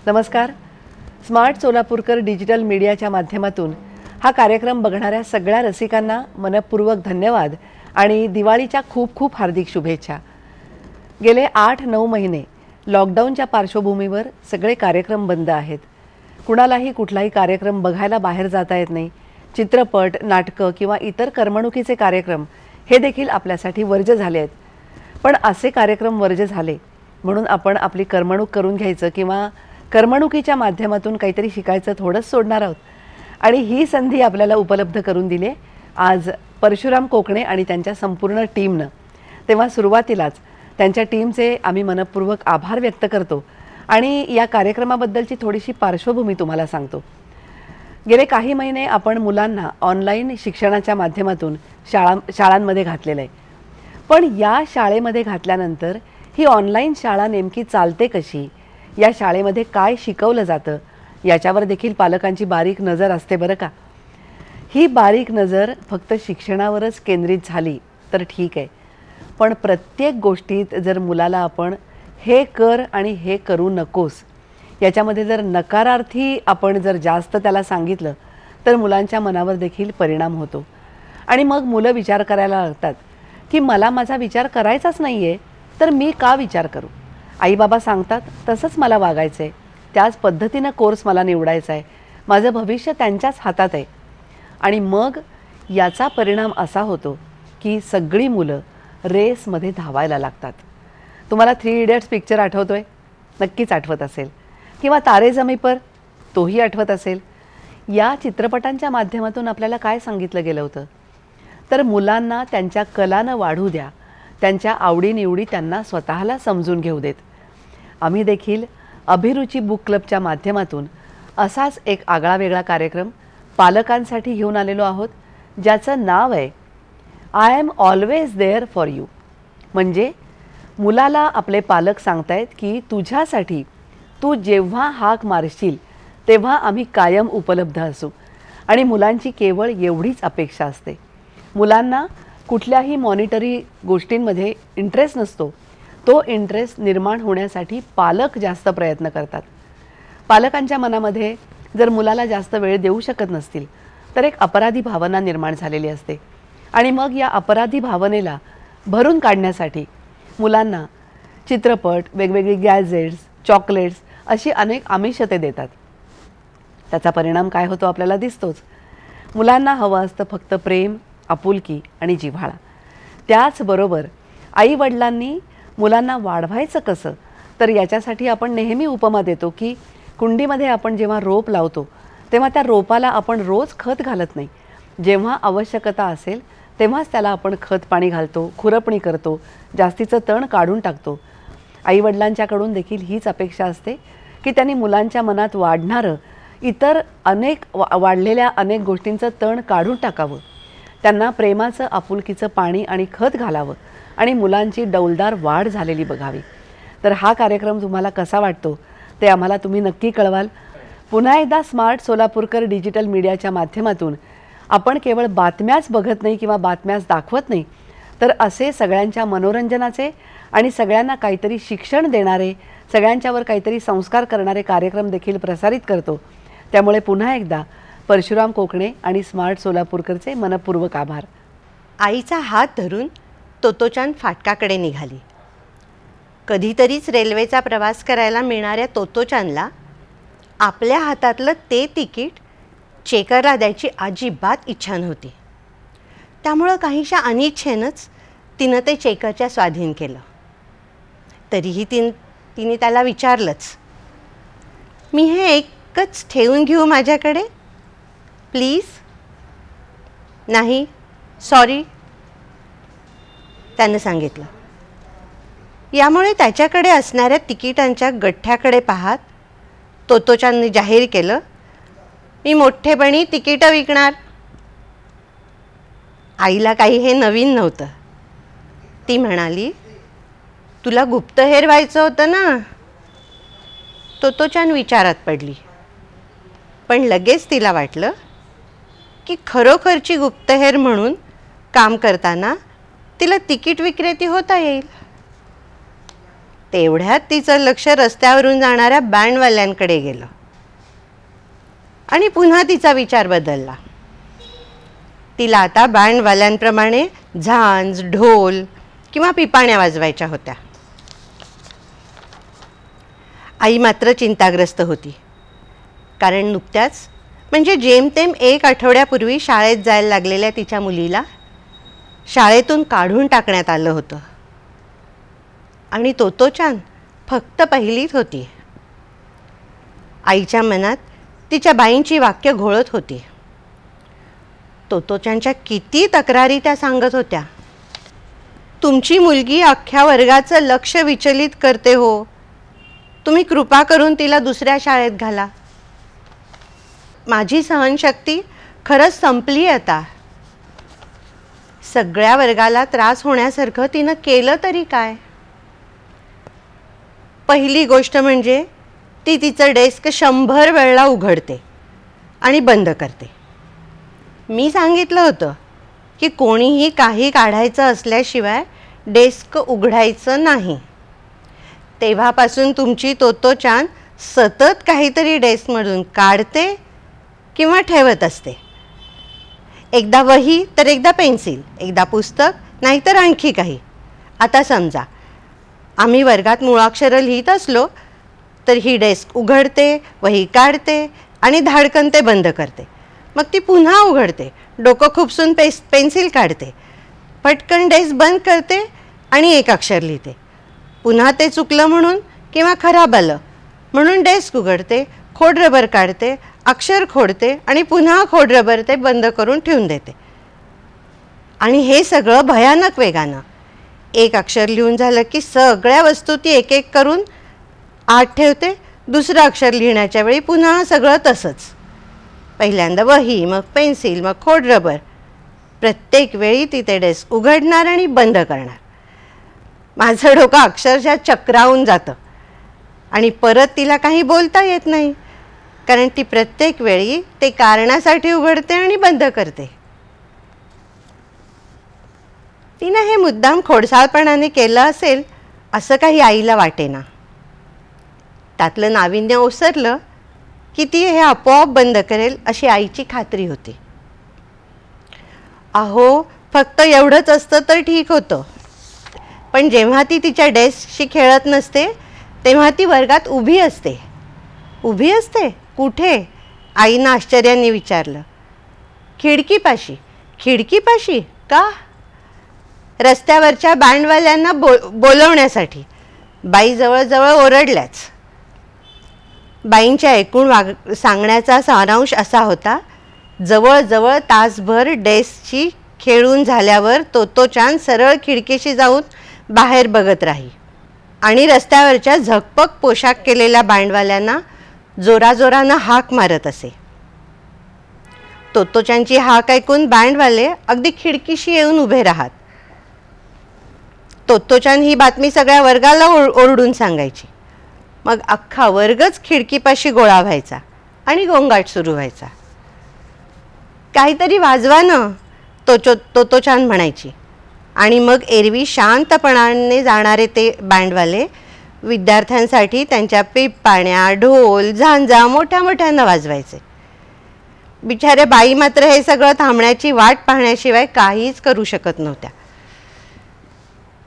नमस्कार. Smart Solapurkar digital मीडियाच्या माध्यमातून हा कार्यक्रम बघणाऱ्या सगळ्या रसिकांना मनपूर्वक धन्यवाद आणि दिवाळीच्या खूप खूप हार्दिक शुभेच्छा. गेले 8-9 महिने लॉकडाऊनच्या पार्श्वभूमीवर सगळे कार्यक्रम बंद आहेत. कुणालाही कुठलाही कार्यक्रम बघायला बाहेर जाता येत नाही. चित्रपट, नाटकं किंवा इतर करमणुकीचे कार्यक्रम हे देखील आपल्यासाठी वर्ज्य झाले आहेत. पण असे कार्यक्रम वर्ज्य झाले म्हणून आपण आपली करमणूक करून घ्यायचं किंवा करमणुकीच्या माध्यमातून काहीतरी शिकायचं थोडंच सोडणार आहोत. आणि ही संधी आपल्याला उपलब्ध करून दिली आज परशुराम कोकणे आणि त्यांच्या संपूर्ण टीमनं. तेव्हा सुरुवातीलाच त्यांच्या टीमचे आम्ही मनपूर्वक आभार व्यक्त करतो आणि या कार्यक्रमाबद्दलची थोडीशी पार्श्वभूमी तुम्हाला सांगतो. गेले काही महिने आपण मुलांना ऑनलाईन शिक्षणाच्या माध्यमातून शाळांमध्ये घातलेलं आहे. पण या शाळेमध्ये घातल्यानंतर ही ऑनलाईन शाळा नेमकी चालते कशी, या शाळेमध्ये काय शिकवलं जातं याच्यावर देखील पालकांची बारीक नजर असते बरं का. ही बारीक नजर फक्त शिक्षणावरच केंद्रित झाली तर ठीक आहे, पण प्रत्येक गोष्टीत जर मुलाला आपण हे कर आणि हे करू नकोस याच्यामध्ये जर नकारार्थी आपण जर जास्त त्याला सांगितलं तर मुलांच्या मनावर देखील परिणाम होतो. आणि मग मुलं विचार करायला लागतात की मला माझा विचार करायचाच नाही आहे तर मी का विचार करू. आई बाबा सांगतात तसंच मला वागायचं आहे, त्याच पद्धतीनं कोर्स मला निवडायचा आहे, माझं भविष्य त्यांच्याच हातात आहे. आणि मग याचा परिणाम असा होतो की सगळी मुलं रेसमध्ये धावायला लागतात. तुम्हाला 3 इडियट्स पिक्चर आठवतोय? नक्कीच आठवत असेल. किंवा तारे जमी पर, तोही आठवत असेल. या चित्रपटांच्या माध्यमातून आपल्याला काय सांगितलं गेलं होतं तर मुलांना त्यांच्या कलानं वाढू द्या, त्यांच्या आवडीनिवडी त्यांना स्वतःला समजून घेऊ देत. आम्ही देखील अभिरुची बुक क्लबच्या माध्यमातून असाच एक आगळावेगळा कार्यक्रम पालकांसाठी घेऊन आलेलो आहोत, ज्याचं नाव आहे I am always there for you. म्हणजे मुलाला आपले पालक सांगतायत की तुझ्यासाठी तू जेव्हा हाक मारशील तेव्हा आम्ही कायम उपलब्ध असू. आणि मुलांची केवळ एवढीच अपेक्षा असते. मुलांना कुठल्याही मॉनिटरी गोष्टींमध्ये इंटरेस्ट नसतो. तो इंटरेस्ट निर्माण होण्यासाठी पालक जास्त प्रयत्न करतात. पालकांच्या मनामध्ये जर मुलाला जास्त वेळ देऊ शकत नसतील तर एक अपराधी भावना निर्माण झालेली असते. आणि मग या अपराधी भावनेला भरून काढण्यासाठी मुलांना चित्रपट, वेगवेगळी गॅजेट्स, चॉकलेट्स अशी अनेक आमिष ते देतात. त्याचा परिणाम काय होतो आपल्याला दिसतोच. मुलांना हवं असतं फक्त प्रेम, आपुलकी आणि जिव्हाळा. त्याचबरोबर आईवडिलांनी मुलांना वाढवायचं कसं तर याच्यासाठी आपण नेहमी उपमा देतो की कुंडीमध्ये आपण जेव्हा रोप लावतो तेव्हा त्या रोपाला आपण रोज खत घालत नाही. जेव्हा आवश्यकता असेल तेव्हाच त्याला आपण खत पाणी घालतो, खुरपणी करतो, जास्तीचं तण काढून टाकतो. आईवडिलांच्याकडून देखील हीच अपेक्षा असते की त्यांनी मुलांच्या मनात वाढणारं इतर वाढलेल्या अनेक गोष्टींचं तण काढून टाकावं, त्यांना प्रेमाचं, आपुलकीचं पाणी आणि खत घालावं आणि मुलांची डौलदार वाढ झालेली बघावी. तर हा कार्यक्रम तुम्हाला कसा वाटतो ते आम्हाला तुम्ही नक्की कळवाल. पुन्हा एकदा स्मार्ट सोलापूरकर डिजिटल मीडियाच्या माध्यमातून आपण केवळ बातम्याच बघत नाही किंवा बातम्याच दाखवत नाही तर असे सगळ्यांच्या मनोरंजनाचे आणि सगळ्यांना काहीतरी शिक्षण देणारे, सगळ्यांच्यावर काहीतरी संस्कार करणारे कार्यक्रम देखील प्रसारित करतो. त्यामुळे पुन्हा एकदा परशुराम कोकणे आणि स्मार्ट सोलापूरकरचे मनपूर्वक आभार. आईचा हात धरून तोतोचान फाटकाकडे निघाली. कधीतरीच रेल्वेचा प्रवास करायला मिळणाऱ्या तोतोचानला आपल्या हातातलं ते तिकीट चेकरला द्यायची अजिबात इच्छा नव्हती. त्यामुळं काहीशा अनिच्छेनंच तिनं ते चेकरच्या स्वाधीन केलं. तरीही तिने त्याला विचारलंच, मी हे एकच ठेवून घेऊ माझ्याकडे प्लीज? नाही, सॉरी, त्यानं सांगितलं. यामुळे त्याच्याकडे असणाऱ्या तिकिटांच्या गठ्ठ्याकडे पाहत तोतोचानने जाहीर केलं, मी मोठेपणी तिकीटं विकणार. आईला काही हे नवीन नव्हतं. ती म्हणाली, तुला गुप्तहेर व्हायचं होतं ना. तोतोचान विचारात पडली. पण लगेच तिला वाटलं की खरोखरची गुप्तहेर म्हणून काम करताना तिला तिकीट विक्रेती होता येईल. तेवढ्यात तिचं लक्ष रस्त्यावरून जाणाऱ्या बँडवाल्यांकडे गेलं आणि पुन्हा तिचा विचार बदलला. तिला आता बँडवाल्यांप्रमाणे झांज, ढोल किंवा पिपाण्या वाजवायच्या होत्या. आई मात्र चिंताग्रस्त होती, कारण नुकत्याच म्हणजे जेमतेम 1 आठवड्यापूर्वी शाळेत जायला लागलेल्या तिच्या मुलीला शाळेतून काढून टाकण्यात आलं होतं आणि तोतोचान फक्त पहिलीत होती. आईच्या मनात तिच्या बाईंची वाक्य घोळत होती. तोतोचानच्या किती तक्रारी त्या सांगत होत्या. तुमची मुलगी अख्ख्या वर्गाचं लक्ष विचलित करते हो, तुम्ही कृपा करून तिला दुसऱ्या शाळेत घाला. माझी सहनशक्ती खरंच संपली आता. सगळ्या वर्गाला त्रास होण्यासारखं तिनं केलं तरी काय. पहिली गोष्ट म्हणजे ती तिचं डेस्क 100 वेळा उघडते आणि बंद करते. मी सांगितलं होतं की कोणीही काही काढायचं असल्याशिवाय डेस्क उघडायचं नाही. तेव्हापासून तुमची तोतोचान सतत काहीतरी डेस्कमधून काढते किंवा ठेवत असते. एकदा वही तर एकदा पेन्सिल, एकदा पुस्तक, नाहीतर आणखी काही. आता समजा आम्ही वर्गात मुळाक्षरं लिहित असलो तर ही डेस्क उघडते, वही काढते आणि धाडकन ते बंद करते. मग ती पुन्हा उघडते, डोकं खुपसून पेन्सिल काढते, पटकन डेस्क बंद करते आणि एक अक्षर लिहिते. पुन्हा ते चुकलं म्हणून किंवा खराब आलं म्हणून डेस्क उघडते, खोडरबर काढते, अक्षर खोडते आणि पुन्हा खोडरबर ते बंद करून ठेवून देते. आणि हे सगळं भयानक वेगानं. एक अक्षर लिहून झालं की सगळ्या वस्तू ती एक एक करून आत ठेवते. दुसरं अक्षर लिहिण्याच्या वेळी पुन्हा सगळं तसंच. पहिल्यांदा वही, मग पेन्सिल, मग खोडरबर. प्रत्येक वेळी ती ते डेस्क उघडणार आणि बंद करणार. माझं डोकं अक्षरशः चक्रावून जातं आणि परत तिला काही बोलता येत नाही, कारण ती प्रत्येक वेळी ते कारणासाठी उघडते आणि बंद करते. तिनं हे मुद्दाम खोडसाळपणाने केलं असेल असं काही आईला वाटेना. त्यातलं नाविन्य ओसरलं की ती हे आपोआप बंद करेल अशी आईची खात्री होती. अहो, फक्त एवढंच असतं तर ठीक होतं. पण जेव्हा ती तिच्या डेस्कशी खेळत नसते तेव्हा ती वर्गात उभी असते. उभी असते? कुठे? आईनं आश्चर्याने विचारलं. खिडकीपाशी. खिडकीपाशी का? रस्त्यावरच्या बँडवाल्यांना बोलवण्यासाठी. बाई जवळजवळ ओरडल्याच. बाईंच्या एकूण सांगण्याचा सारांश असा होता, जवळजवळ तासभर डेस्कची खेळून झाल्यावर तोतोचान सरळ खिडकीशी जाऊन बाहेर बघत राही आणि रस्त्यावरच्या झकपक पोशाख केलेल्या बँडवाल्यांना जोराजोरानं हाक मारत असे. तोतोचानची हाक ऐकून बँडवाले अगदी खिडकीशी येऊन उभे राहत. तोतोचान ही बातमी सगळ्या वर्गाला ओरडून सांगायची. मग अख्खा वर्गच खिडकीपाशी गोळा व्हायचा आणि गोंगाट सुरू व्हायचा. काहीतरी वाजवा ना, तोतोचान म्हणायची. आणि मग एरवी शांतपणाने जाणारे ते बँडवाले विद्यार्थ्यांसाठी त्यांच्या पिपाण्या, ढोल, झांजा मोठ्या मोठ्यानं वाजवायचे. बिचाऱ्या बाई मात्र हे सगळं थांबण्याची वाट पाहण्याशिवाय काहीच करू शकत नव्हत्या.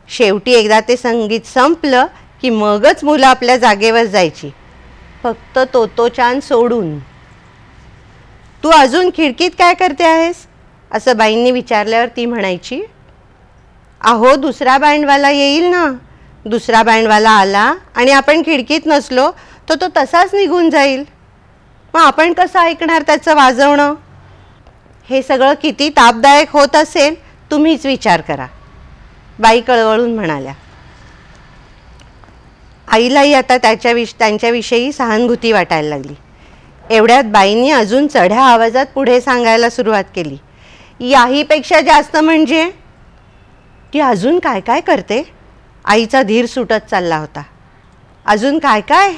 शेवटी एकदा ते संगीत संपलं की मगच मुलं आपल्या जागेवर जायची, फक्त तोतोचान सोडून. तू अजून खिडकीत काय करते आहेस असं बाईंनी विचारल्यावर ती म्हणायची, अहो, दुसरा बँडवाला येईल ना. दुसरा बँडवाला आला आणि आपण खिडकीत नसलो तर तो तसाच निघून जाईल. मग आपण कसं ऐकणार त्याचं वाजवणं? हे सगळं किती तापदायक होत असेल तुम्हीच विचार करा, बाई कळवळून म्हणाल्या. आईलाही आता त्यांच्याविषयी सहानुभूती वाटायला लागली. एवढ्यात बाईंनी अजून चढ्या आवाजात पुढे सांगायला सुरुवात केली. याहीपेक्षा जास्त म्हणजे ती अजून काय काय करते? आईचा धीर सुटत चालला होता. अजून काय काय?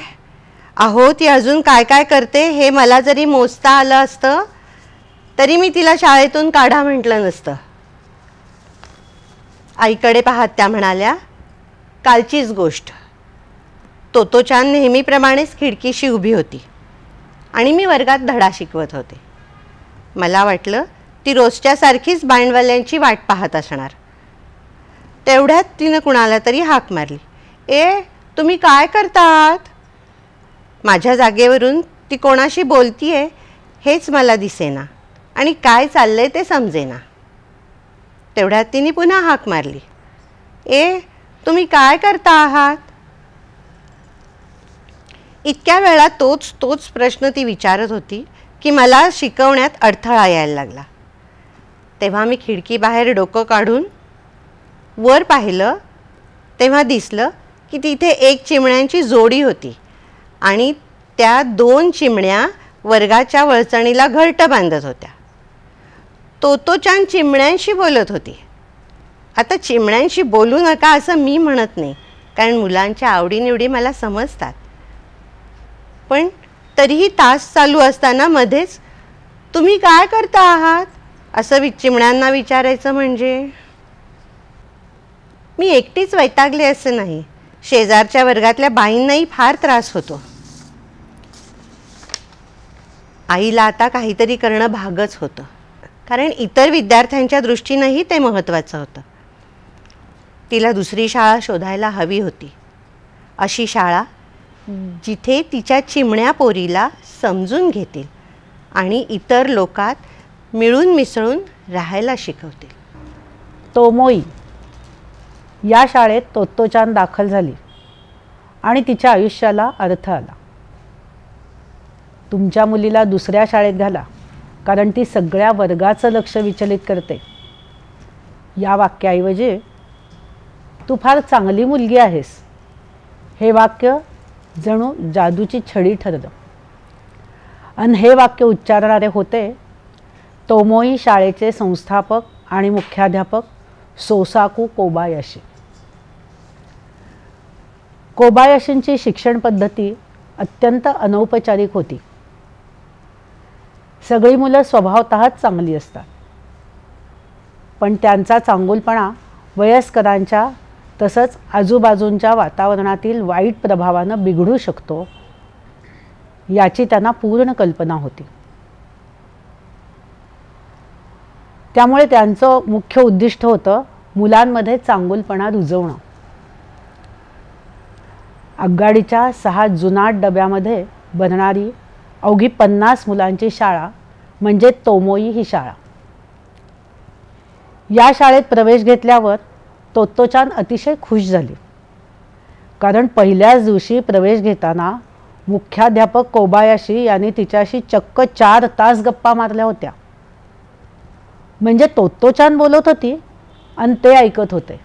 अहो, ती अजून काय काय करते हे मला जरी मोजता आलं असतं तरी मी तिला शाळेतून काढा म्हटलं नसतं. आईकडे पाहत त्या म्हणाल्या, कालचीच गोष्ट. तोतोचान नेहमीप्रमाणेच खिडकीशी उभी होती आणि मी वर्गात धडा शिकवत होते. मला वाटलं ती रोजच्यासारखीच बँडवाल्यांची वाट पाहत असणार. तेवढ्यात तिनं कुणाला तरी हाक मारली. ए, तुम्ही काय करतात? माझ्या जागेवरून ती कोणाशी बोलतीये हेच मला दिसेना आणि काय चाललंय ते समजेना. तेवढ्यात तिने पुन्हा हाक मारली. ए, तुम्ही काय करता आहात? इतक्या वेळा तोच प्रश्न ती विचारत होती की मला शिकवण्यात अडथळा यायला लागला. तेव्हा मी खिडकीबाहेर डोकं काढून वर पाहिलं तेव्हा दिसलं की तिथे एक चिमण्यांची जोडी होती आणि त्या 2 चिमण्या वर्गाच्या वळचणीला घरटं बांधत होत्या. तोतोचान चिमण्यांशी बोलत होती. आता चिमण्यांशी बोलू नका असं मी म्हणत नाही, कारण मुलांच्या आवडीनिवडी मला समजतात. पण तरीही तास चालू असताना मध्येच तुम्ही काय करता आहात असं चिमण्यांना विचारायचं म्हणजे? मी एकटीच वैतागले असं नाही, शेजारच्या वर्गातल्या बाईंनाही फार त्रास होतो. आईला आता काहीतरी करणं भागच होतं, कारण इतर विद्यार्थ्यांच्या दृष्टीनंही ते महत्त्वाचं होतं. तिला दुसरी शाळा शोधायला हवी होती, अशी शाळा जिथे तिच्या चिमण्या पोरीला समजून घेतील आणि इतर लोकात मिळून मिसळून राहायला शिकवतील. तोमोई या शाळेत तोत्तोचान दाखल झाली आणि तिच्या आयुष्याला अर्थ आला. तुमच्या मुलीला दुसऱ्या शाळेत घाला, कारण ती सगळ्या वर्गाचं लक्ष विचलित करते. या वाक्याऐवजी तू फार चांगली मुलगी आहेस हे वाक्य जणू जादूची छडी ठरलं. आणि हे वाक्य उच्चारणारे होते तोमोई शाळेचे संस्थापक आणि मुख्याध्यापक सोसाकू कोबायाशी. कोबायाशींची शिक्षण पद्धती अत्यंत अनौपचारिक होती. सगळी मुलं स्वभावतःच चांगली असतात, पण त्यांचा चांगुलपणा वयस्करांच्या तसंच आजूबाजूंच्या वातावरणातील वाईट प्रभावानं बिघडू शकतो याची त्यांना पूर्ण कल्पना होती. त्यामुळे त्यांचं मुख्य उद्दिष्ट होतं मुलांमध्ये चांगुलपणा रुजवणं. आगगाडीच्या 6 जुनाट डब्यामध्ये भरणारी अवघी 50 मुलांची शाळा म्हणजे तोमोई ही शाळा. या शाळेत प्रवेश घेतल्यावर तोत्तोचान अतिशय खुश झाली, कारण पहिल्याच दिवशी प्रवेश घेताना मुख्याध्यापक कोबायाशी यांनी तिच्याशी चक्क 4 तास गप्पा मारल्या होत्या. म्हणजे तोत्तोचान बोलत होती आणि ते ऐकत होते,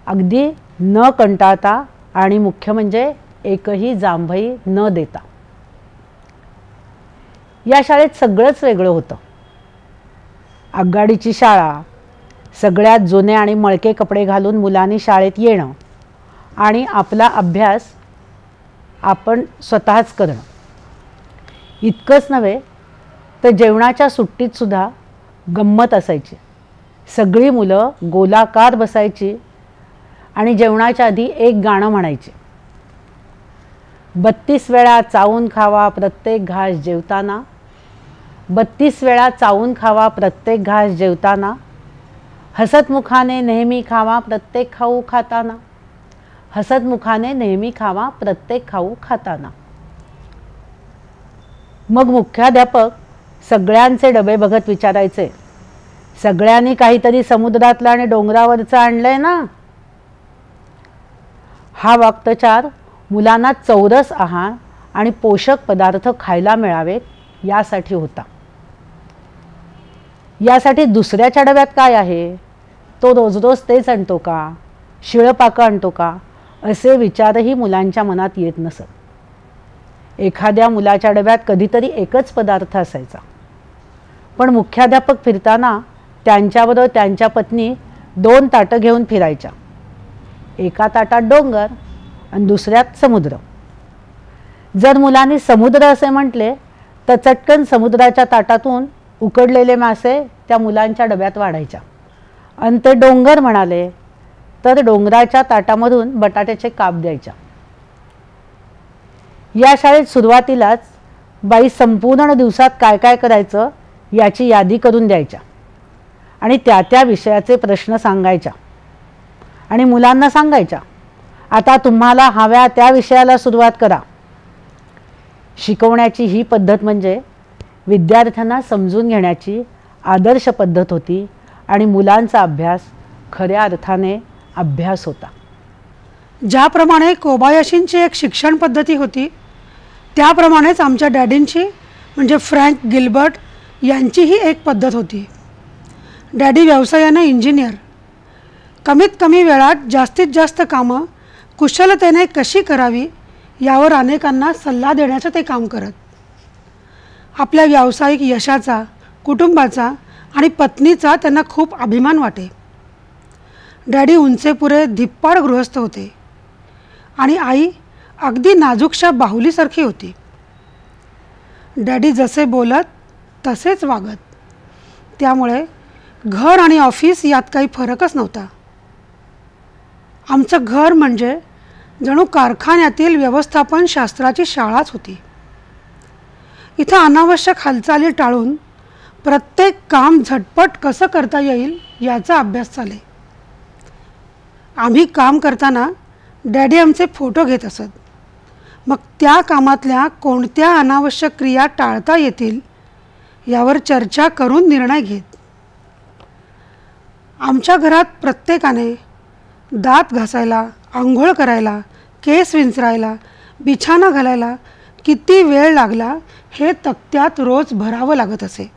अगदी न कंटाळता आणि मुख्य म्हणजे एकही जांभई न देता. या शाळेत सगळंच वेगळं होतं. आगगाडीची शाळा, सगळ्यात जुने आणि मळके कपडे घालून मुलांनी शाळेत येणं आणि आपला अभ्यास आपण स्वतःच करणं. इतकंच नव्हे तर जेवणाच्या सुट्टीतसुद्धा गंमत असायची. सगळी मुलं गोलाकार बसायची आणि जेवणाच्या आधी एक गाणं म्हणायचे. 32 वेळा चावून खावा प्रत्येक घास जेवताना, 32 वेळा चावून खावा प्रत्येक घास जेवताना, हसतमुखाने नेहमी खावा प्रत्येक खाऊ खाताना, हसतमुखाने नेहमी खावा प्रत्येक खाऊ खाताना. मग मुख्याध्यापक सगळ्यांचे डबे बघत विचारायचे, सगळ्यांनी काहीतरी समुद्रातलं आणि डोंगरावरचं आणलंय ना? हा वाक्प्रचार मुलांना चौरस आहार आणि पोषक पदार्थ खायला मिळावेत यासाठी होता. यासाठी दुसऱ्याच्या डब्यात काय आहे, तो रोज रोज तेच आणतो का, शिळपाकं आणतो का, असे विचारही मुलांच्या मनात येत नसत. एखाद्या मुलाच्या डब्यात कधीतरी एकच पदार्थ असायचा, पण मुख्याध्यापक फिरताना त्यांच्याबरोबर त्यांच्या पत्नी 2 ताटं घेऊन फिरायच्या. एका ताटात डोंगर आणि दुसऱ्यात समुद्र. जर मुलांनी समुद्र असे म्हटले तर चटकन समुद्राच्या ताटातून उकडलेले मासे त्या मुलांच्या डब्यात वाढायच्या. आणि ते डोंगर म्हणाले तर डोंगराच्या ताटामधून बटाट्याचे काप द्यायच्या. या शाळेत सुरुवातीलाच बाई संपूर्ण दिवसात काय काय करायचं याची यादी करून द्यायच्या आणि त्या त्या विषयाचे प्रश्न सांगायच्या आणि मुलांना सांगायच्या, आता तुम्हाला हव्या त्या विषयाला सुरुवात करा. शिकवण्याची ही पद्धत म्हणजे विद्यार्थ्यांना समजून घेण्याची आदर्श पद्धत होती आणि मुलांचा अभ्यास खऱ्या अर्थाने अभ्यास होता. ज्याप्रमाणे कोबायाशींची एक शिक्षण पद्धती होती त्याप्रमाणेच आमच्या डॅडींची म्हणजे फ्रँक गिल्बर्ट यांचीही एक पद्धत होती. डॅडी व्यवसायाने इंजिनियर. कमीत कमी वेळात जास्तीत जास्त कामं कुशलतेने कशी करावी यावर अनेकांना सल्ला देण्याचं ते काम करत. आपल्या व्यावसायिक यशाचा, कुटुंबाचा आणि पत्नीचा त्यांना खूप अभिमान वाटे. डॅडी उंचेपुरे धिप्पाड गृहस्थ होते आणि आई अगदी नाजूकशा बाहुलीसारखी होती. डॅडी जसे बोलत तसेच वागत. त्यामुळे घर आणि ऑफिस यात काही फरकच नव्हता. आमचं घर म्हणजे जणू कारखान्यातील व्यवस्थापन शास्त्राची शाळाच होती. इथं अनावश्यक हालचाली टाळून प्रत्येक काम झटपट कसं करता येईल याचा अभ्यास चाले. आम्ही काम करताना डॅडी आमचे फोटो घेत असत. मग त्या कामातल्या कोणत्या अनावश्यक क्रिया टाळता येतील यावर चर्चा करून निर्णय घेत. आमच्या घरात प्रत्येकाने दात घासायला, आंघोळ करायला, केस विंचरायला, बिछाना घालायला किती वेळ लागला हे तक्त्यात रोज भरावं लागत असे.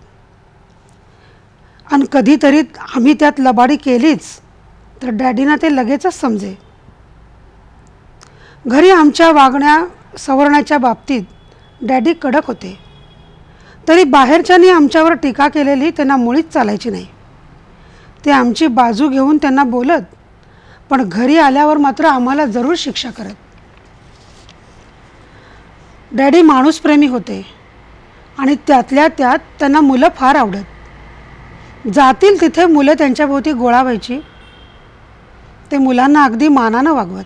आणि कधीतरी आम्ही त्यात लबाडी केलीच तर डॅडीना ते लगेचच समजे. घरी आमच्या वागण्या सवरण्याच्या बाबतीत डॅडी कडक होते. तरी बाहेरच्यांनी आमच्यावर टीका केलेली त्यांना मुळीच चालायची नाही. ते आमची बाजू घेऊन त्यांना बोलत, पण घरी आल्यावर मात्र आम्हाला जरूर शिक्षा करत. डॅडी माणूसप्रेमी होते आणि त्यातल्या त्यात त्यांना मुलं फार आवडत. जातील तिथे मुलं त्यांच्याभोवती गोळा व्हायची. ते मुलांना अगदी मानानं वागवत.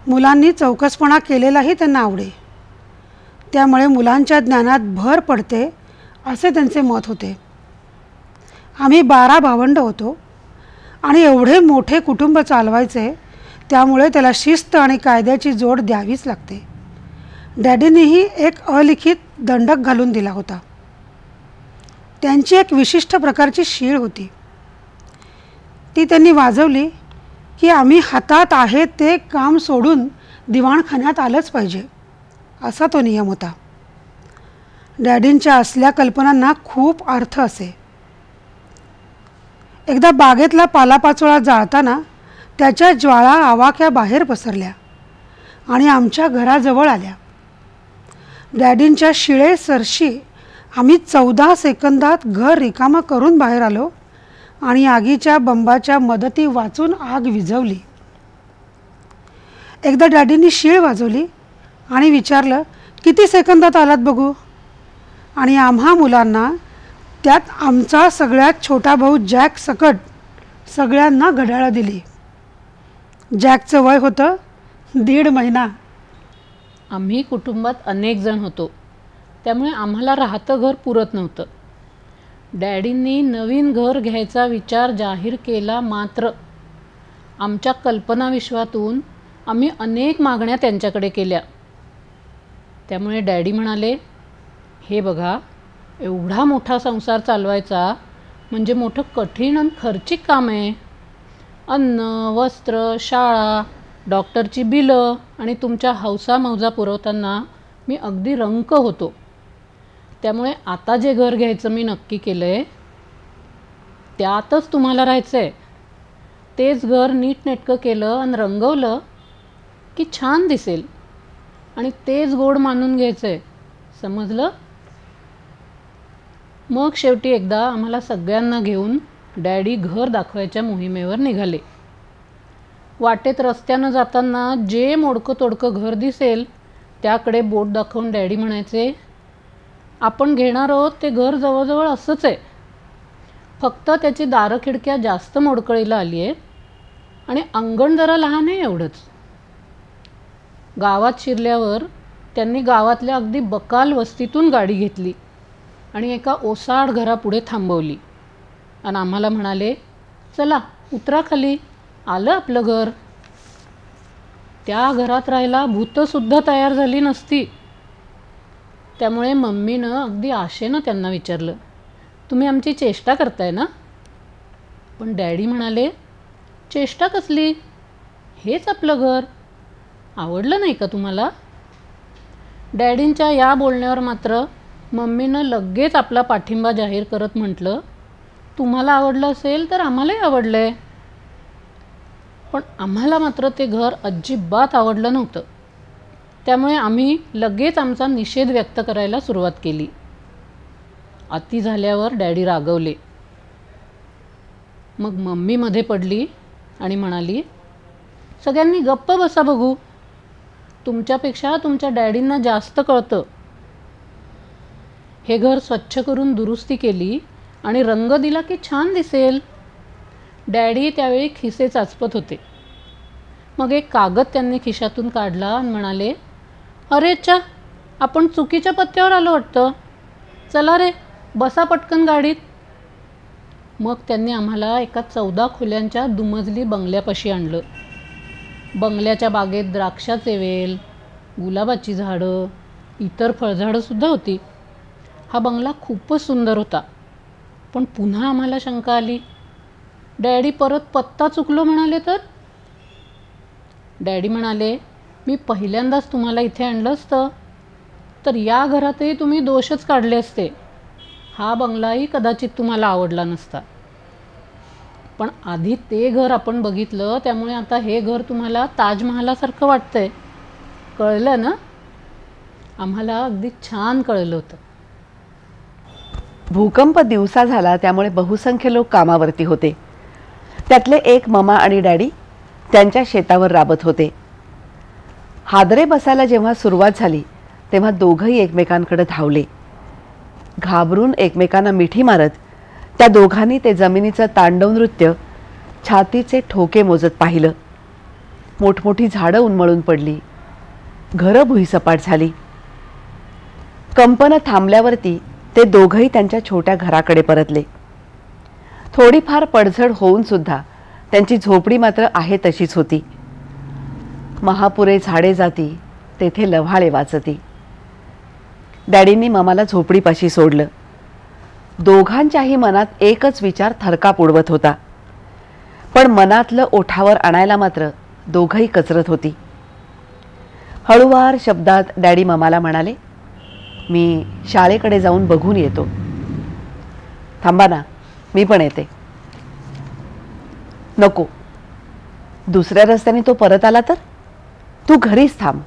मुलांनी चौकसपणा केलेलाही त्यांना आवडे. त्यामुळे मुलांच्या ज्ञानात भर पडते असे त्यांचे मत होते. आम्ही 12 भावंड होतो आणि एवढे मोठे कुटुंब चालवायचे, त्यामुळे त्याला शिस्त आणि कायद्याची जोड द्यावीच लागते. डॅडीनेही एक अलिखित दंडक घालून दिला होता. त्यांची एक विशिष्ट प्रकारची शीळ होती. ती त्यांनी वाजवली की आम्ही हातात आहे ते काम सोडून दिवाणखान्यात आलंच पाहिजे, असा तो नियम होता. डॅडींच्या असल्या कल्पनांना खूप अर्थ असे. एकदा बागेतला पालापाचोळा जाळताना त्याच्या ज्वाळा आवाक्या बाहेर पसरल्या आणि आमच्या घराजवळ आल्या. डॅडींच्या शिळेसरशी आम्ही 14 सेकंदात घर रिकामं करून बाहेर आलो आणि आगीच्या बंबाच्या मदती वाचून आग विझवली. एकदा डॅडींनी शीळ वाजवली आणि विचारलं, किती सेकंदात आलात बघू. आणि आम्हा मुलांना, त्यात आमचा सगळ्यात छोटा भाऊ जॅक सकट, सगळ्यांना घड्याळं दिली. जॅकचं वय होतं 1.5 महिना. आम्ही कुटुंबात अनेक जण होतो, त्यामुळे आम्हाला राहतं घर पुरत नव्हतं. डॅडींनी नवीन घर घ्यायचा विचार जाहीर केला, मात्र आमच्या कल्पनाविश्वातून आम्ही अनेक मागण्या त्यांच्याकडे केल्या. त्यामुळे डॅडी म्हणाले, हे बघा, एवढा मोठा संसार चालवायचा म्हणजे मोठं कठीण आणि खर्चिक काम आहे. अन्न, वस्त्र, शाळा, डॉक्टरची बिलं आणि तुमच्या हौसा मौजा पुरवताना मी अगदी रंक होतो. त्यामुळे आता जे घर घ्यायचं मी नक्की केलं आहे त्यातच तुम्हाला राहायचं आहे. तेच घर नीटनेटकं केलं आणि रंगवलं की छान दिसेल आणि तेच गोड मानून घ्यायचं आहे, समजलं. मग शेवटी एकदा आम्हाला सगळ्यांना घेऊन डॅडी घर दाखवायच्या मोहिमेवर निघाले. वाटेत रस्त्यानं जाताना जे मोडकं तोडकं घर दिसेल त्याकडे बोट दाखवून डॅडी म्हणायचे, आपण घेणार आहोत ते घर जवळजवळ असंच आहे, फक्त त्याची दारं खिडक्या जास्त मोडकळीला आली आहेत आणि अंगण जरा लहान आहे, एवढंच. गावात शिरल्यावर त्यांनी गावातल्या अगदी बकाल वस्तीतून गाडी घेतली आणि एका ओसाड घरापुढे थांबवली आणि आम्हाला म्हणाले, चला उतरा खाली, आलं आपलं घर. त्या घरात राहायला भूतसुद्धा तयार झाली नसती. त्यामुळे मम्मीनं अगदी आशेनं त्यांना विचारलं, तुम्ही आमची चेष्टा करताय ना? पण डॅडी म्हणाले, चेष्टा कसली, हेच आपलं घर, आवडलं नाही का तुम्हाला? डॅडींच्या या बोलण्यावर मात्र मम्मीनं लगेच आपला पाठिंबा जाहीर करत म्हटलं, तुम्हाला आवडलं असेल तर आम्हालाही आवडलं आहे. पण आम्हाला मात्र ते घर अजिबात आवडलं नव्हतं. त्यामुळे आम्ही लगेच आमचा निषेध व्यक्त करायला सुरुवात केली. अति झाल्यावर डॅडी रागवले. मग मम्मी मध्ये पडली आणि म्हणाली, सगळ्यांनी गप्प बसा बघू, तुमच्यापेक्षा तुमच्या डॅडींना जास्त कळतं. हे घर स्वच्छ करून दुरुस्ती केली आणि रंग दिला की छान दिसेल. डॅडी त्यावेळी खिसे चाचपत होते. मग एक कागद त्यांनी खिशातून काढला आणि म्हणाले, अरे चा, आपण चुकीच्या पत्त्यावर आलो वाटतं, चला रे बसा पटकन गाडीत. मग त्यांनी आम्हाला एका 14 खोल्यांच्या दुमजली बंगल्यापाशी आणलं. बंगल्याच्या बागेत द्राक्षाचे वेल, गुलाबाची झाडं, इतर फळझाडंसुद्धा होती. हा बंगला खूपच सुंदर होता. पण पुन्हा आम्हाला शंका आली, डॅडी परत पत्ता चुकलो म्हणाले डॅडी म्हणाले, मी पहिल्यांदाच तुम्हाला इथे आणलं असतं तर या घरातही तुम्ही दोषच काढले असते. हा बंगलाही कदाचित तुम्हाला आवडला नसता. पण आधी ते घर आपण बघितलं, त्यामुळे आता हे घर तुम्हाला ताजमहालासारखं वाटतंय. कळलं ना? आम्हाला अगदी छान कळलं होतं. भूकंप दिवसा झाला, त्यामुळे बहुसंख्य लोक कामावरती होते. त्यातले एक ममा आणि डॅडी त्यांच्या शेतावर राबत होते. हादरे बसायला जेव्हा सुरुवात झाली तेव्हा दोघंही एकमेकांकडे धावले. घाबरून एकमेकांना मिठी मारत त्या दोघांनी ते जमिनीचं तांडव नृत्य छातीचे ठोके मोजत पाहिलं. मोठमोठी झाडं उन्मळून पडली, घरं भुईसपाट झाली. कंपनं थांबल्यावरती ते दोघंही त्यांच्या छोट्या घराकडे परतले. थोडीफार पडझड होऊन सुद्धा त्यांची झोपडी मात्र आहे तशीच होती. महापुरे झाडे जाती, तेथे लव्हाळे वाचती. डॅडींनी ममाला झोपडीपाशी सोडलं. दोघांच्याही मनात एकच विचार थरकाप उडवत होता. पण मनातलं ओठावर आणायला मात्र दोघंही कचरत होती. हळूवार शब्दात डॅडी ममाला म्हणाले, मी शाळेकडे जाऊन बघून येतो. थांबा ना, मी पण येते. नको, दुसऱ्या रस्त्याने तो परत आला तर? तू घरीच थांब.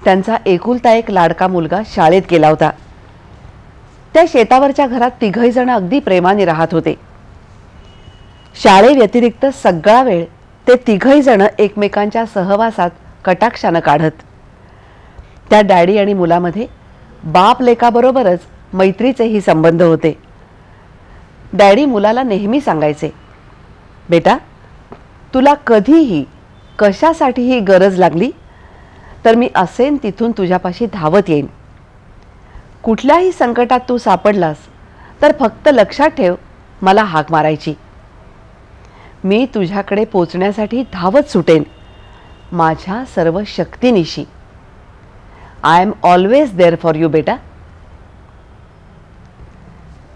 त्यांचा एकुलता एक लाडका मुलगा शाळेत गेला होता. त्या शेतावरच्या घरात तिघही जण अगदी प्रेमाने राहत होते. शाळेव्यतिरिक्त सगळा वेळ ते तिघही जण एकमेकांच्या सहवासात कटाक्षानं काढत. त्या डॅडी आणि मुलामध्ये बाप लेकाबरोबरच मैत्रीचेही संबंध होते. डॅडी मुलाला नेहमी सांगायचे, बेटा, तुला कधीही कशासाठीही गरज लागली तर मी असेन तिथून तुझ्यापाशी धावत येईन. कुठल्याही संकटात तू सापडलास तर फक्त लक्षात ठेव, मला हाक मारायची. मी तुझ्याकडे पोचण्यासाठी धावत सुटेन, माझ्या सर्व शक्तीनिशी. I am always there for you बेटा.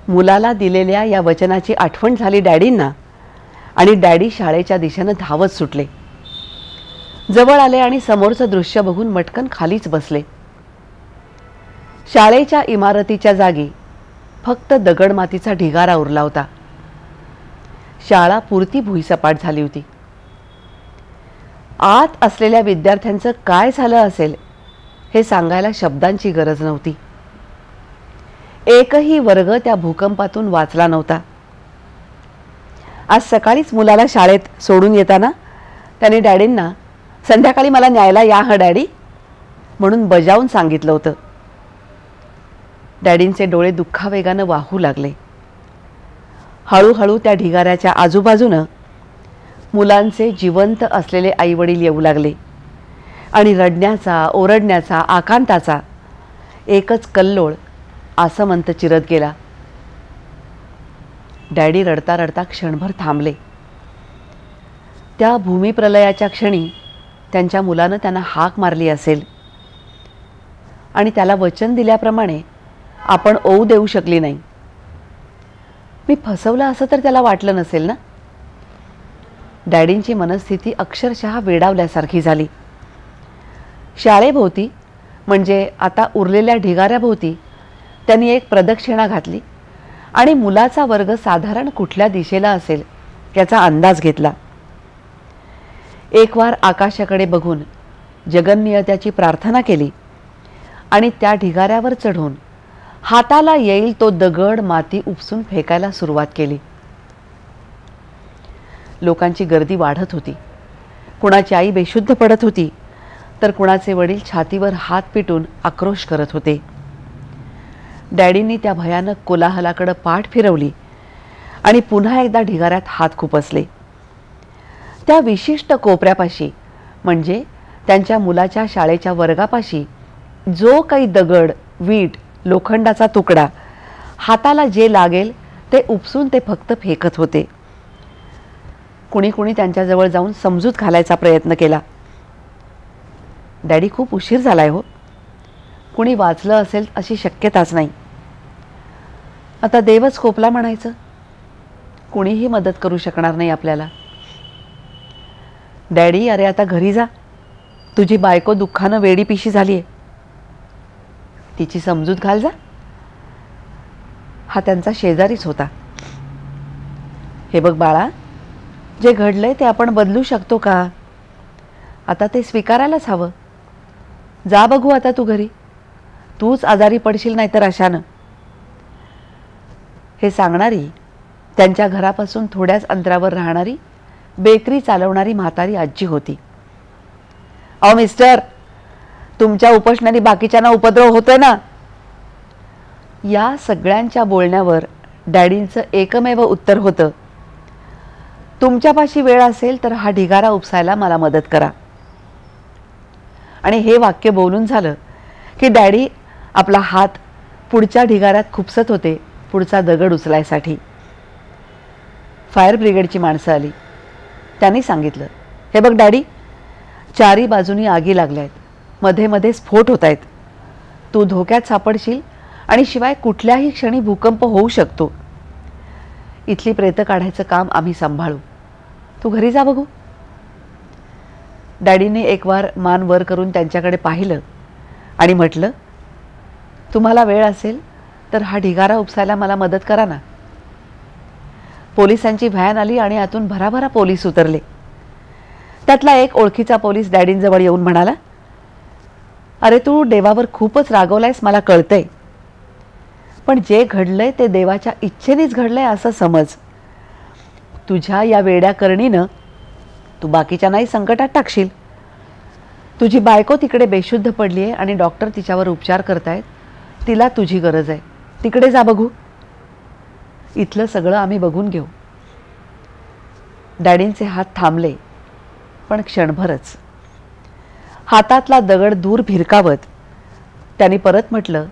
मुलाला दिलेल्या या वचनाची आठवण झाली डॅडींना आणि डॅडी शाळेच्या दिशेनं धावत सुटले. जवळ आले आणि समोरचं दृश्य बघून मटकन खालीच बसले. शाळेच्या इमारतीच्या जागी फक्त दगडमातीचा ढिगारा उरला होता. शाळा पुरती भुईसपाट झाली होती. आत असलेल्या विद्यार्थ्यांचं काय झालं असेल हे सांगायला शब्दांची गरज नव्हती. एकही वर्ग त्या भूकंपातून वाचला नव्हता. आज सकाळीच मुलाला शाळेत सोडून येताना त्याने डॅडींना, संध्याकाळी मला न्यायला या हं डॅडी, म्हणून बजावून सांगितलं होतं. डॅडींचे डोळे दुःखावेगानं वाहू लागले. हळूहळू त्या ढिगाऱ्याच्या आजूबाजूनं मुलांचे जिवंत असलेले आईवडील येऊ लागले आणि रडण्याचा, ओरडण्याचा, आकांताचा एकच कल्लोळ आसमंत चिरत गेला. डॅडी रडता रडता क्षणभर थांबले. त्या भूमिप्रलयाच्या क्षणी त्यांच्या मुलानं त्यांना हाक मारली असेल आणि त्याला वचन दिल्याप्रमाणे आपण ओऊ देऊ शकली नाही. मी फसवलं असं तर त्याला वाटलं नसेल ना. डॅडींची मनस्थिती अक्षरशः वेडावल्यासारखी झाली. शाळेभोवती म्हणजे आता उरलेल्या ढिगाऱ्याभोवती त्यांनी एक प्रदक्षिणा घातली आणि मुलाचा वर्ग साधारण कुठल्या दिशेला असेल याचा अंदाज घेतला. एक वार आकाशाकडे बघून जगन्नियत्याची प्रार्थना केली आणि त्या ढिगाऱ्यावर चढून हाताला येईल तो दगड माती उपसून फेकायला सुरुवात केली. लोकांची गर्दी वाढत होती. कुणाची आई बेशुद्ध पडत होती तर कुणाचे वडील छातीवर हात पिटून आक्रोश करत होते. डॅडींनी त्या भयानक कोलाहलाकडे पाठ फिरवली आणि पुन्हा एकदा ढिगाऱ्यात हात खुपसले. त्या विशिष्ट कोपऱ्यापाशी म्हणजे त्यांच्या मुलाच्या शाळेच्या वर्गापाशी जो काही दगड, वीट, लोखंडाचा तुकडा हाताला जे लागेल ते उपसून ते फक्त फेकत होते. कुणी कुणी त्यांच्याजवळ जाऊन समजूत घालायचा प्रयत्न केला. डॅडी खूप उशीर झालाय हो. कुणी वाचलं असेल अशी शक्यताच नाही. आता देवच कोपला म्हणायचं. कुणीही मदत करू शकणार नाही आपल्याला. डॅडी, अरे आता घरी जा. तुझी बायको दुःखानं वेडीपिशी झाली आहे. तिची समजूत घाल जा. हा त्यांचा शेजारीच होता. हे बघ बाळा, जे घडलंय ते आपण बदलू शकतो का? आता ते स्वीकारायलाच हवं. जा बघू आता तू घरी. तूच आजारी पडशील नाहीतर अशानं. हे सांगणारी त्यांच्या घरापासून थोड्याच अंतरावर राहणारी बेकरी चालवणारी म्हातारी आजी होती. अहो मिस्टर, तुमच्या उपोषणाने बाकीच्यांना उपद्रव होतोय ना. या सगळ्यांच्या बोलण्यावर डॅडींचं एकमेव उत्तर होतं, तुमच्यापाशी वेळ असेल तर हा ढिगारा उपसायला मला मदत करा. आणि हे वाक्य बोलून झालं की डॅडी आपला हात पुढच्या ढिगाऱ्यात खुपसत होते पुढचा दगड उचलायसाठी. फायर ब्रिगेडची माणसं आली. त्यांनी सांगितलं, हे बघ डॅडी, चारी बाजूनी आगी लागल्या आहेत. मध्ये मध्ये स्फोट होत आहेत. तू धोक्यात सापडशील आणि शिवाय कुठल्याही क्षणी भूकंप होऊ शकतो. इथली प्रेतं काढायचं काम आम्ही सांभाळू. तू घरी जा बघू. डॅडीने एक वार मान वर करून त्यांच्याकडे पाहिलं आणि म्हटलं, तुम्हाला वेळ असेल तर हा ढिगारा उपसायला मला मदत करा ना. पोलिसांची व्हॅन आली आणि आतून भराभरा पोलीस उतरले. त्यातला एक ओळखीचा पोलीस डॅडींजवळ येऊन म्हणाला, अरे तू देवावर खूपच रागवलायस मला कळतंय, पण जे घडलंय ते देवाच्या इच्छेनेच घडलंय असं समज. तुझ्या या वेड्या करणीनं तू बाकीच्यांनाही संकटात टाकशील. तुझी बायको तिकडे बेशुद्ध पडली आहे आणि डॉक्टर तिच्यावर उपचार करतायत. तिला तुझी गरज आहे. तिकडे जा बघू. इथलं सगळं आम्ही बघून घेऊ. डॅडींचे हात थांबले, पण क्षणभरच. हातातला दगड दूर भिरकावत त्यांनी परत म्हटलं,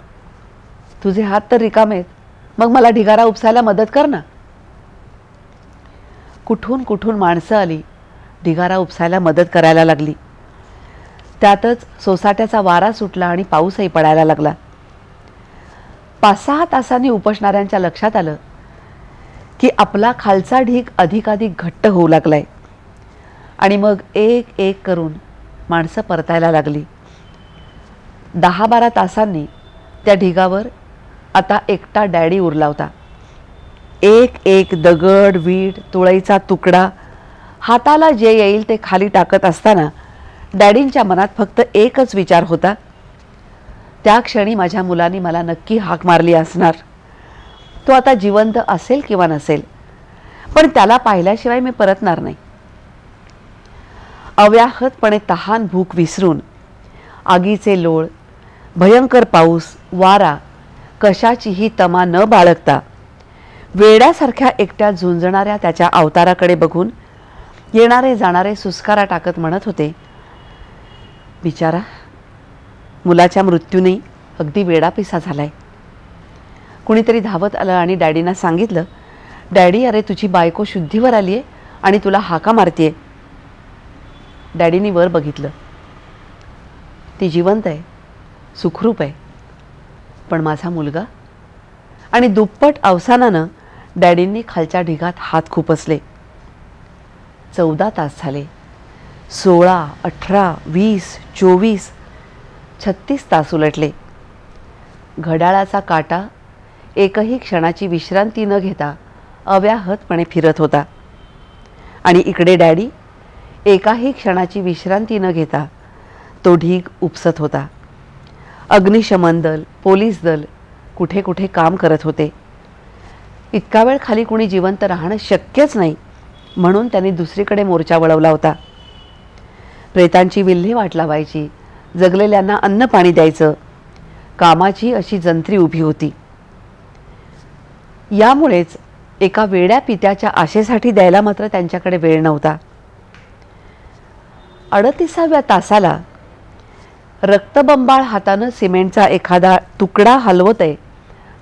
तुझे हात तर रिकामेत, मग मला ढिगारा उपसायला मदत कर ना. कुठून कुठून माणसं आली, ढिगारा उपसायला मदत करायला लागली. त्यातच सोसाट्याचा वारा सुटला आणि पाऊसही पडायला लागला. 5-6 तासांनी उपोषणाऱ्यांच्या लक्षात आलं की आपला खालचा ढीग अधिकाधिक घट्ट होऊ लागलाय. आणि मग एक एक करून माणसं परतायला लागली. 10-12 तासांनी त्या ढिगावर आता एकटा डॅडी उरला होता. एक एक दगड, वीट, तुळईचा तुकडा हाताला जे येईल ते खाली टाकत असताना डॅडींच्या मनात फक्त एकच विचार होता, त्या क्षणी माझ्या मुलांनी मला नक्की हाक मारली असणार. तो आता जिवंत असेल किंवा नसेल, पण त्याला पाहिल्याशिवाय मी परतणार नाही. अव्याहतपणे तहान भूक विसरून आगीचे लोळ, भयंकर पाऊस, वारा, कशाचीही तमा न बाळगता वेड्यासारख्या एकट्या झुंजणाऱ्या त्याच्या अवताराकडे बघून येणारे जाणारे सुस्कारा टाकत म्हणत होते, बिचारा मुलाच्या मृत्यूने अगदी वेडापिसा झालाय. कुणीतरी धावत आलं आणि डॅडींना सांगितलं, डॅडी अरे तुझी बायको शुद्धीवर आली आहे आणि तुला हाका मारतीये. डॅडीनी वर बघितलं. ती जिवंत आहे, सुखरूप आहे. पण माझा मुलगा? आणि दुप्पट अवसानानं डॅडींनी खालच्या ढिगात हात खुपसले. 14 तास झाले. 16, 18, 20, 24, 36 तास उलटले. घड्याळाचा काटा एकही क्षणाची विश्रांती न घेता अव्याहतपणे फिरत होता. आणि इकडे डॅडी एकाही क्षणाची विश्रांती न घेता तो ढीग उपसत होता. अग्निशमन दल, पोलीस दल कुठे कुठे काम करत होते. इतका वेळ खाली कुणी जिवंत राहणं शक्यच नाही, म्हणून त्यांनी दुसरीकडे मोर्चा वळवला होता. प्रेतांची विल्हेवाट लावायची, जगलेल्यांना अन्न पाणी द्यायचं, कामाची अशी जंत्री उभी होती. यामुळेच एका वेड्या पित्याच्या आशेसाठी द्यायला मात्र त्यांच्याकडे वेळ नव्हता. 38व्या तासाला रक्तबंबाळ हातानं सिमेंटचा एखादा तुकडा हलवत आहे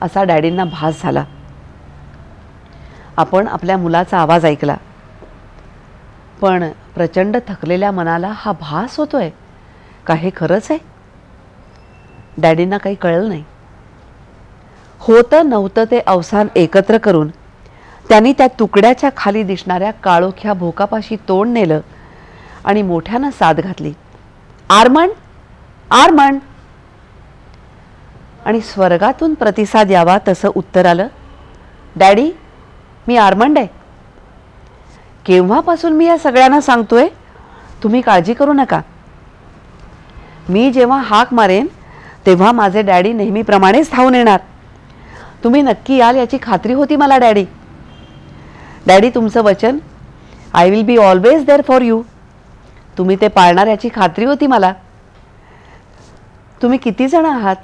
असा डॅडींना भास झाला. आपण आपल्या मुलाचा आवाज ऐकला, पण प्रचंड थकलेल्या मनाला हा भास होतोय का हे खरंच आहे? डॅडींना काही कळलं नाही. होतं नव्हतं ते अवसान एकत्र करून त्यांनी त्या तुकड्याच्या खाली दिसणाऱ्या काळोख्या भोकापाशी तोंड नेलं आणि मोठ्यानं साद घातली, आर्मंड, आर्मंड. आणि स्वर्गातून प्रतिसाद यावा तसं उत्तर आलं, डॅडी मी आर्मंड आहे. केव्हापासून मी या सगळ्यांना सांगतोय, तुम्ही काळजी करू नका. मी जेव्हा हाक मारेन तेव्हा माझे डॅडी नेहमीप्रमाणेच धावून येणार. तुम्ही नक्की याल याची खात्री होती मला डॅडी. डॅडी तुमचं वचन, I will be always there for you, तुम्ही ते पाळणार याची खात्री होती मला. तुम्ही किती जण आहात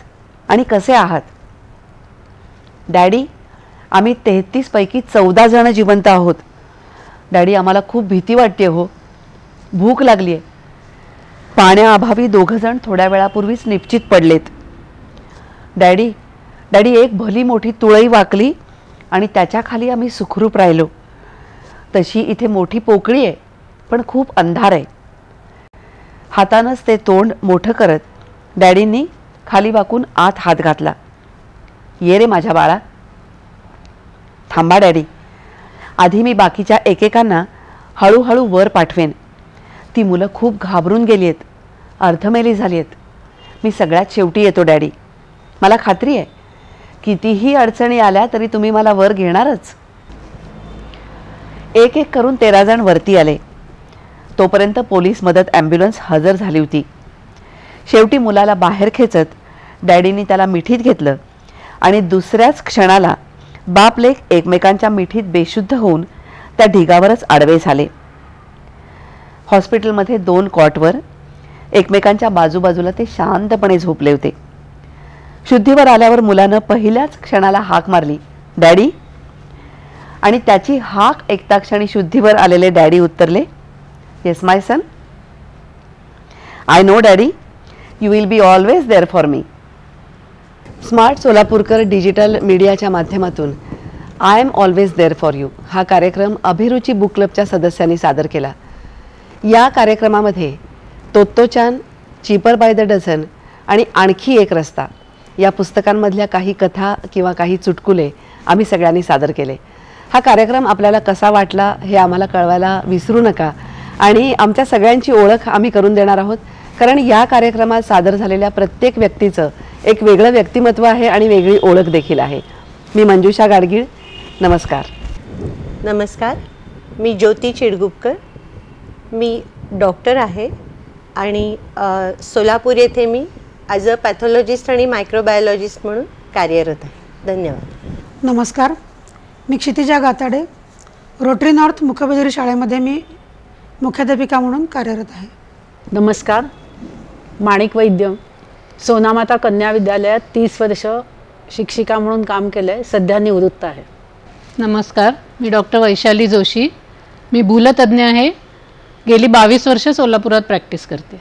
आणि कसे आहात? डॅडी आम्ही 33 पैकी 14 जण जिवंत आहोत. डॅडी आम्हाला खूप भीती वाटते हो, भूक लागली आहे. पाण्याअभावी 2 जण थोड्या वेळापूर्वीच निश्चित पडलेत. डॅडी डॅडी एक भली मोठी तुळई वाकली आणि त्याच्या खाली आम्ही सुखरूप राहिलो. तशी इथे मोठी पोकळी आहे, पण खूप अंधार आहे. हातानंच ते तोंड मोठं करत डॅडींनी खाली वाकून आत हात घातला. ये रे माझ्या बाळा. थांबा डॅडी, आधी मी बाकीच्या एकेकांना हळूहळू वर पाठवेन. ती मुलं खूप घाबरून गेली आहेत, अर्धमेली झाली आहेत. मी सगळ्यात शेवटी येतो डॅडी. मला खात्री आहे कितीही अडचणी आल्या तरी तुम्ही मला वर घेणारच. एक एक करून 13 जण वरती आले. तोपर्यंत पोलीस मदत ॲम्ब्युलन्स हजर झाली होती. शेवटी मुलाला बाहेर खेचत डॅडींनी त्याला मिठीत घेतलं आणि दुसऱ्याच क्षणाला बाप लेक एकमेकांच्या मिठीत बेशुद्ध होऊन त्या ढिगावरच आडवे झाले. हॉस्पिटलमध्ये 2 कॉटवर एकमेकांच्या बाजूबाजूला ते शांतपणे झोपले होते. शुद्धीवर आल्यावर मुलानं पहिल्याच क्षणाला हाक मारली, डॅडी. आणि त्याची हाक ऐकता क्षणी शुद्धीवर आलेले डॅडी उत्तरले, yes my son, I know daddy, you will be always there for me. Smart Solapurkar digital मीडियाच्या माध्यमातून I am always there for you हा कार्यक्रम अभिरुची बुक क्लबच्या सदस्यांनी सादर केला. या कार्यक्रमामध्ये Tottochan, cheaper by the dozen आणि आणखी एक रस्ता या पुस्तकांमधल्या काही कथा किंवा काही चुटकुले आम्ही सगळ्यांनी सादर केले. हा कार्यक्रम आपल्याला कसा वाटला हे आम्हाला कळवायला विसरू नका. आणि आमच्या सगळ्यांची ओळख आम्ही करून देणार आहोत, कारण या कार्यक्रमात सादर झालेल्या प्रत्येक व्यक्तीचं एक वेगळं व्यक्तिमत्व आहे आणि वेगळी ओळख देखील आहे. मी मंजुषा गाडगीळ, नमस्कार. नमस्कार, मी ज्योती चिडगुपकर. मी डॉक्टर आहे आणि सोलापूर येथे मी ॲज अ पॅथॉलॉजिस्ट आणि मायक्रोबायोलॉजिस्ट म्हणून कार्यरत आहे. धन्यवाद. नमस्कार, मी क्षितिजा गाताडे. रोटरी नॉर्थ मुख्यबधिर शाळेमध्ये मी मुख्याध्यापिका म्हणून कार्यरत आहे. नमस्कार, माणिक वैद्य. सोनामाता कन्या विद्यालयात 30 वर्ष शिक्षिका म्हणून काम केलं आहे, सध्या निवृत्त आहे. नमस्कार, मी डॉक्टर वैशाली जोशी. मी भूलतज्ञ आहे. गेली 22 वर्ष सोलापुरात प्रॅक्टिस करते.